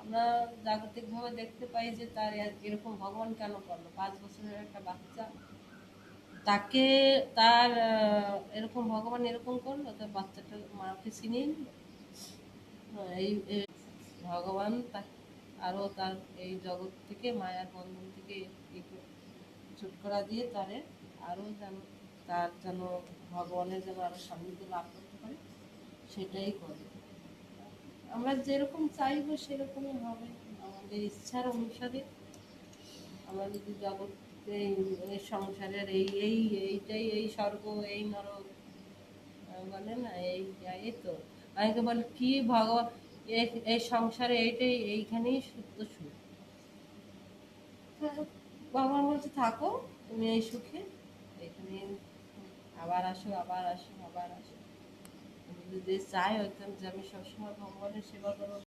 আমরা জাগতিকভাবে দেখতে পাই যে তার এরকম ভগবান কেন করলো? 5 বছরের একটা বাচ্চা, তাকে তার এরকম ভগবান এরকম করলো, তার বাচ্চাটা মাকে ছিনিয়ে নিল। এই ভগবান আরো তার এই জগৎ থেকে, মায়ার বন্ধন থেকে ছুটকরা দিয়ে তারে আরো যেন, তার যেন ভগবানের যেন আরো সান্নিধ্য লাভ করতে পারে, সেটাই করে। আমরা যেরকম চাইবো সেরকমই হবে, আমাদের ইচ্ছার অনুসারে। আমরা যদি জগতে এই সংসারের এইটাই, এই স্বর্গ, এই নরক বলে না, এই তো অনেকে বলে কি ভগবান, এই সংসারে এইটাই, এইখানেই শুদ্ধ সুখ। ভগবান বলছে থাকো তুমি এই সুখে, এখানে আবার আসো, আবার আসো, আবার আসো। আমি যদি চাই হয়তো যে আমি সবসময় ভগবানের সেবা করবো।